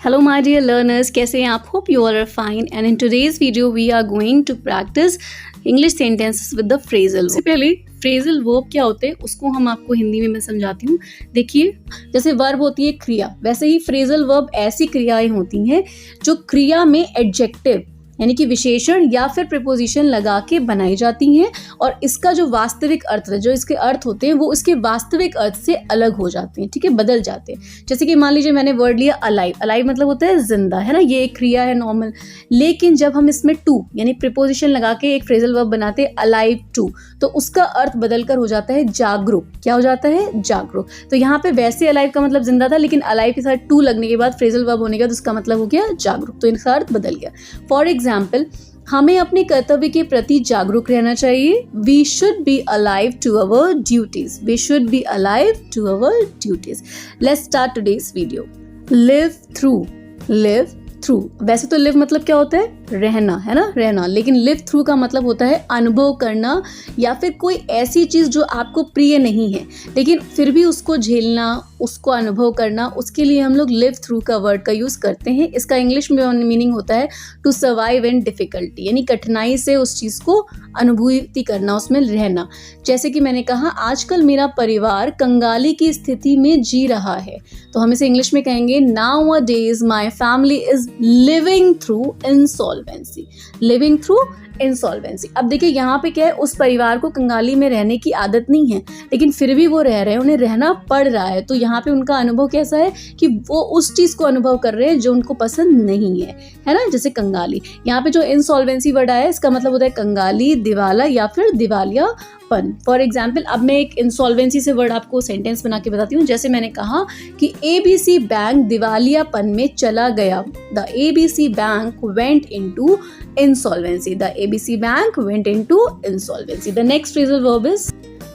Hello my dear learners, कैसे हैं आप? Hope you all are fine and in today's video we are going to practice English sentences with the phrasal verb. सबसे पहले phrasal verb क्या होते हैं उसको हम आपको हिंदी में मैं समझाती हूँ. देखिए, जैसे verb होती है क्रिया, वैसे ही phrasal verb ऐसी क्रियाएं होती हैं जो क्रिया में adjective यानी कि विशेषण या फिर प्रीपोजिशन लगा के बनाई जाती हैं और इसका जो वास्तविक अर्थ है, जो इसके अर्थ होते हैं वो इसके वास्तविक अर्थ से अलग हो जाते हैं, ठीक है, बदल जाते हैं. जैसे कि मान लीजिए मैंने वर्ड लिया अलाइव. अलाइव मतलब होता है जिंदा, है ना, ये एक क्रिया है नॉर्मल. लेकिन जब हम इसमें टू यानी प्रीपोजिशन लगा के एक फ्रेजल वर्ब बनाते हैं अलाइव टू, तो उसका अर्थ बदलकर हो जाता है जागरूक. क्या हो जाता है? जागरूक. तो यहाँ पे वैसे अलाइव का मतलब जिंदा था, लेकिन अलाइव के साथ टू लगने के बाद फ्रेजल वर्ब होने के बाद उसका मतलब हो गया जागरूक. तो इनका अर्थ बदल गया. फॉर एग्जाम्पल, हमें अपने कर्तव्य के प्रति जागरूक रहना चाहिए. We should be alive to our duties. We should be alive to our duties. Let's start today's video. Live through. Live through. वैसे तो लिव मतलब क्या होता है? रहना, है ना, रहना. लेकिन लिव थ्रू का मतलब होता है अनुभव करना या फिर कोई ऐसी चीज़ जो आपको प्रिय नहीं है लेकिन फिर भी उसको झेलना, उसको अनुभव करना. उसके लिए हम लोग लिव थ्रू का वर्ड का यूज़ करते हैं. इसका इंग्लिश में मीनिंग होता है टू सर्वाइव इन डिफ़िकल्टी, यानी कठिनाई से उस चीज़ को अनुभूति करना, उसमें रहना. जैसे कि मैंने कहा, आजकल मेरा परिवार कंगाली की स्थिति में जी रहा है, तो हम इसे इंग्लिश में कहेंगे now a days my family is living through insolvency. Living through insolvency. अब देखिए यहाँ पे क्या है, उस परिवार को कंगाली में रहने की आदत नहीं है लेकिन फिर भी वो रह रहे हैं, उन्हें रहना पड़ रहा है. तो यहाँ पे उनका अनुभव कैसा है कि वो उस चीज़ को अनुभव कर रहे हैं जो उनको पसंद नहीं है ना, जैसे कंगाली. यहाँ पे जो इंसॉल्वेंसी वर्ड आया है इसका मतलब होता है कंगाली, दिवाला या फिर दिवालियापन. फॉर एग्जाम्पल, अब मैं एक इंसॉल्वेंसी से वर्ड आपको सेंटेंस बना के बताती हूँ. जैसे मैंने कहा कि ABC बैंक दिवालियापन में चला गया. The ABC bank went into insolvency. The ABC bank went into insolvency. The next phrasal verb is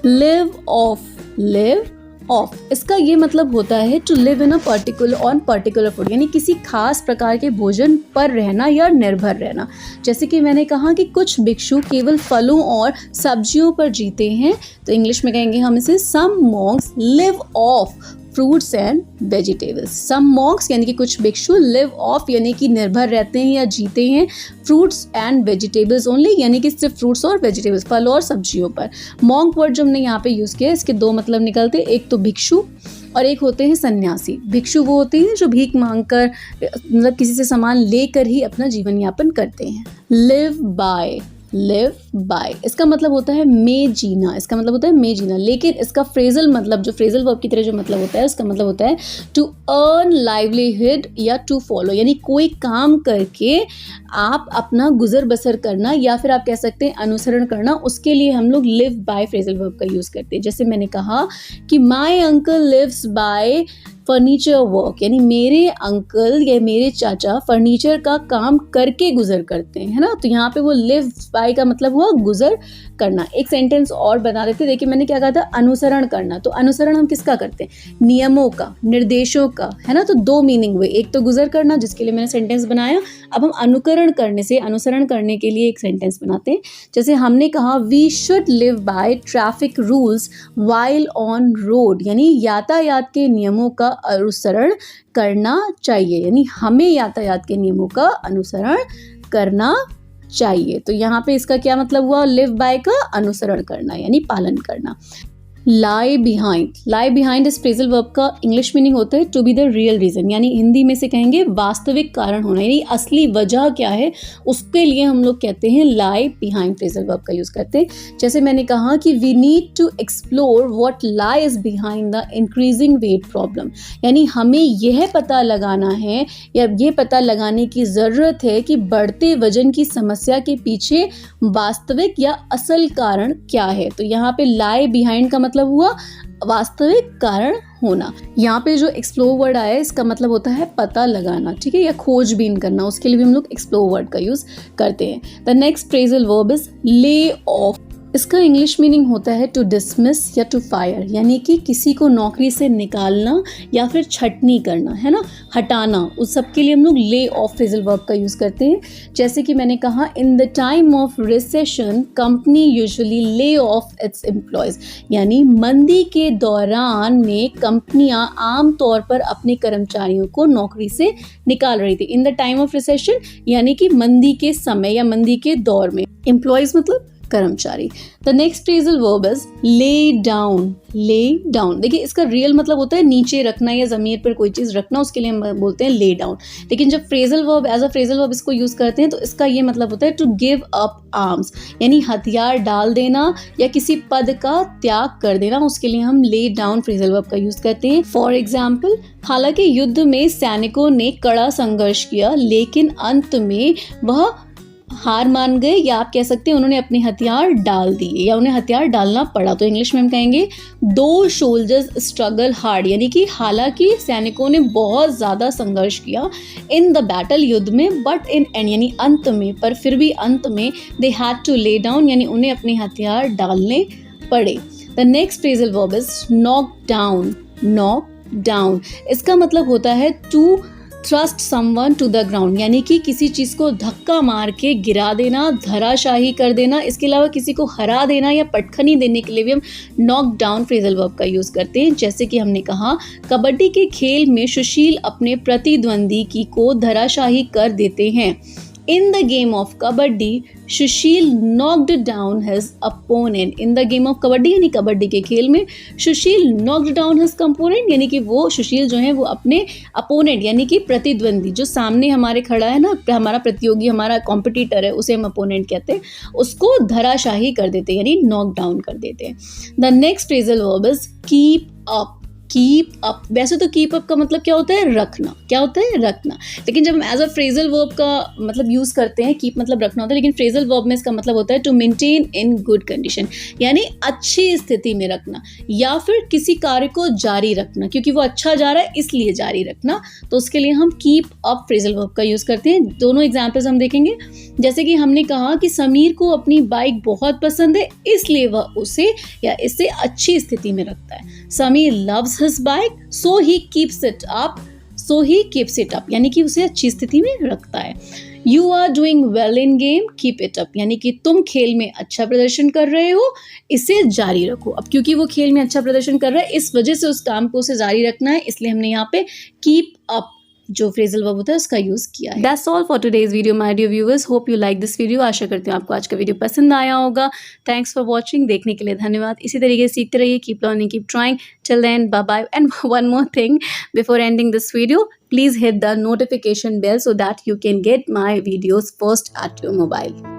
live off. Live off. इसका ये मतलब होता है to live in a particular food, यानी किसी खास प्रकार के भोजन पर रहना या निर्भर रहना. जैसे कि मैंने कहा कि कुछ भिक्षु केवल फलों और सब्जियों पर जीते हैं, तो इंग्लिश में कहेंगे हम इसे some monks live off fruits and vegetables. Some monks यानी कि कुछ भिक्षु, लिव ऑफ यानी कि निर्भर रहते हैं या जीते हैं, फ्रूट्स एंड वेजिटेबल्स ओनली यानी कि सिर्फ फ्रूट्स और वेजिटेबल्स, फल और सब्जियों पर. मॉन्क वर्ड जो हमने यहाँ पे यूज़ किया है इसके दो मतलब निकलते हैं. एक तो भिक्षु और एक होते हैं सन्यासी. भिक्षु वो होते हैं जो भीख मांगकर मतलब किसी से सामान लेकर ही अपना जीवन यापन करते हैं. Live by. लिव बाय इसका मतलब होता है में जीना. इसका मतलब होता है में जीना, लेकिन इसका फ्रेजल मतलब जो फ्रेजल वर्ब की तरह जो मतलब होता है उसका मतलब होता है टू अर्न लाइवलीहुड या टू फॉलो, यानी कोई काम करके आप अपना गुजर बसर करना या फिर आप कह सकते हैं अनुसरण करना. उसके लिए हम लोग लिव बाय फ्रेजल वर्ब का यूज़ करते हैं. जैसे मैंने कहा कि my uncle lives by furniture work, यानी मेरे अंकल या मेरे चाचा फर्नीचर का काम करके गुजर करते हैं, है ना. तो यहाँ पे वो लिव बाय का मतलब हुआ गुजर करना. एक सेंटेंस और बना देते. देखिए मैंने क्या कहा था, अनुसरण करना. तो अनुसरण हम किसका करते हैं? नियमों का, निर्देशों का, है ना. तो दो मीनिंग हुए. एक तो गुजर करना जिसके लिए मैंने सेंटेंस बनाया. अब हम अनुकरण करने से, अनुसरण करने के लिए एक सेंटेंस बनाते हैं. जैसे हमने कहा we should live by traffic rules while on road, यानी यातायात के नियमों का अनुसरण करना चाहिए, यानी हमें यातायात के नियमों का अनुसरण करना चाहिए. तो यहाँ पे इसका क्या मतलब हुआ? लिव बाय का अनुसरण करना यानी पालन करना. Lie behind. लाई बिहाइंड इस फ्रेजल वर्ब का इंग्लिश मीनिंग होता है to be the real reason, यानी हिंदी में से कहेंगे वास्तविक कारण होना, यानी असली वजह क्या है उसके लिए हम लोग कहते हैं लाई बिहाइंड फ्रेजल वर्ब का यूज़ करते हैं. जैसे मैंने कहा कि we need to explore what lies behind the increasing weight problem, यानी हमें यह पता लगाना है या ये पता लगाने की ज़रूरत है कि बढ़ते वजन की समस्या के पीछे वास्तविक या असल कारण क्या है. तो यहाँ पे लाई बिहाइंड का मतलब हुआ वास्तविक कारण होना. यहाँ पे जो एक्सप्लोर वर्ड आया है इसका मतलब होता है पता लगाना, ठीक है, या खोजबीन करना. उसके लिए भी हम लोग एक्सप्लोर वर्ड का यूज करते हैं. The next phrasal verb is lay off. इसका इंग्लिश मीनिंग होता है टू डिसमिस या टू फायर, यानी कि किसी को नौकरी से निकालना या फिर छटनी करना, है ना, हटाना। उस सब के लिए हम लोग ले ऑफ फ्रेजल वर्ब का यूज़ करते हैं। जैसे कि मैंने कहा, in the time of recession company usually lay of its employees, यानी मंदी के दौरान में कंपनियां आमतौर पर अपने कर्मचारियों को नौकरी से निकाल रही थी। In the time of recession यानी कि मंदी के समय या मंदी के दौर में। एम्प्लॉयज़ मतलब कर्मचारी। The next phrasal verb is lay down. Lay down, देखिए इसका रियल मतलब होता है नीचे रखना या ज़मीन पर कोई चीज़ रखना, उसके लिए हम बोलते हैं ले डाउन। लेकिन जब phrasal verb as a phrasal verb इसको यूज़ करते हैं तो इसका ये मतलब होता है टू गिव अप आर्म्स, यानी हथियार डाल देना या किसी पद का त्याग कर देना, उसके लिए हम ले डाउन फ्रेजल वर्ब का यूज़ करते हैं। फॉर एग्जाम्पल, हालांकि युद्ध में सैनिकों ने कड़ा संघर्ष किया लेकिन अंत में वह हार मान गए, या आप कह सकते हैं उन्होंने अपने हथियार डाल दिए या उन्हें हथियार डालना पड़ा। तो इंग्लिश में हम कहेंगे दो सोल्जर्स स्ट्रगल हार्ड, यानी कि हालांकि सैनिकों ने बहुत ज़्यादा संघर्ष किया इन द बैटल, युद्ध में, बट इन एंड यानी अंत में, पर फिर भी अंत में they had to lay down, यानी उन्हें अपने हथियार डालने पड़े। The next phrasal verb is knock down. Knock down, इसका मतलब होता है to thrust someone to the ground, यानी कि किसी चीज़ को धक्का मार के गिरा देना, धराशाही कर देना। इसके अलावा किसी को हरा देना या पटखनी देने के लिए भी हम नॉक डाउन फ्रेजल वर्ब का यूज़ करते हैं। जैसे कि हमने कहा, कबड्डी के खेल में सुशील अपने प्रतिद्वंदी की को धराशाही कर देते हैं। In the game of kabaddi, Sushil knocked down his opponent. In the game of kabaddi यानी कबड्डी के खेल में सुशील knocked down his opponent, यानी कि वो सुशील जो है वो अपने opponent यानी कि प्रतिद्वंदी, जो सामने हमारे खड़ा है ना, हमारा प्रतियोगी, हमारा कॉम्पिटिटर है, उसे हम opponent कहते हैं, उसको धराशाही कर देते हैं यानी knock down कर देते हैं। The next phrasal verb is keep up. Keep up, वैसे तो कीप अप का मतलब क्या होता है, रखना। क्या होता है, रखना। लेकिन जब हम एज अ फ्रेजल वर्ब का मतलब यूज़ करते हैं, कीप मतलब रखना होता है, लेकिन फ्रेजल वर्ब में इसका मतलब होता है to maintain in good condition, यानी अच्छी स्थिति में रखना, या फिर किसी कार्य को जारी रखना, क्योंकि वो अच्छा जा रहा है इसलिए जारी रखना। तो उसके लिए हम कीप अप फ्रेजल वर्ब का यूज़ करते हैं। दोनों एग्जाम्पल्स हम देखेंगे। जैसे कि हमने कहा कि समीर को अपनी बाइक बहुत पसंद है, इसलिए वह उसे या इसे अच्छी स्थिति में रखता है। Sameer loves his bike, so he keeps it up. So he keeps it up, यानी कि उसे अच्छी स्थिति में रखता है। You are doing well in game, keep it up, यानी कि तुम खेल में अच्छा प्रदर्शन कर रहे हो, इसे जारी रखो। अब क्योंकि वो खेल में अच्छा प्रदर्शन कर रहा है, इस वजह से उस काम को उसे जारी रखना है, इसलिए हमने यहाँ पे keep up जो फ्रेजल वर्ब होता है उसका यूज़ किया है। That's all for today's video, my dear viewers. Hope you like this video. आशा करती हूँ आपको आज का वीडियो पसंद आया होगा। Thanks for watching. देखने के लिए धन्यवाद। इसी तरीके से सीखते रहिए। Keep learning, keep trying. Till then, bye bye. And one more thing before ending this video, please hit the notification bell so that you can get my videos first at your mobile.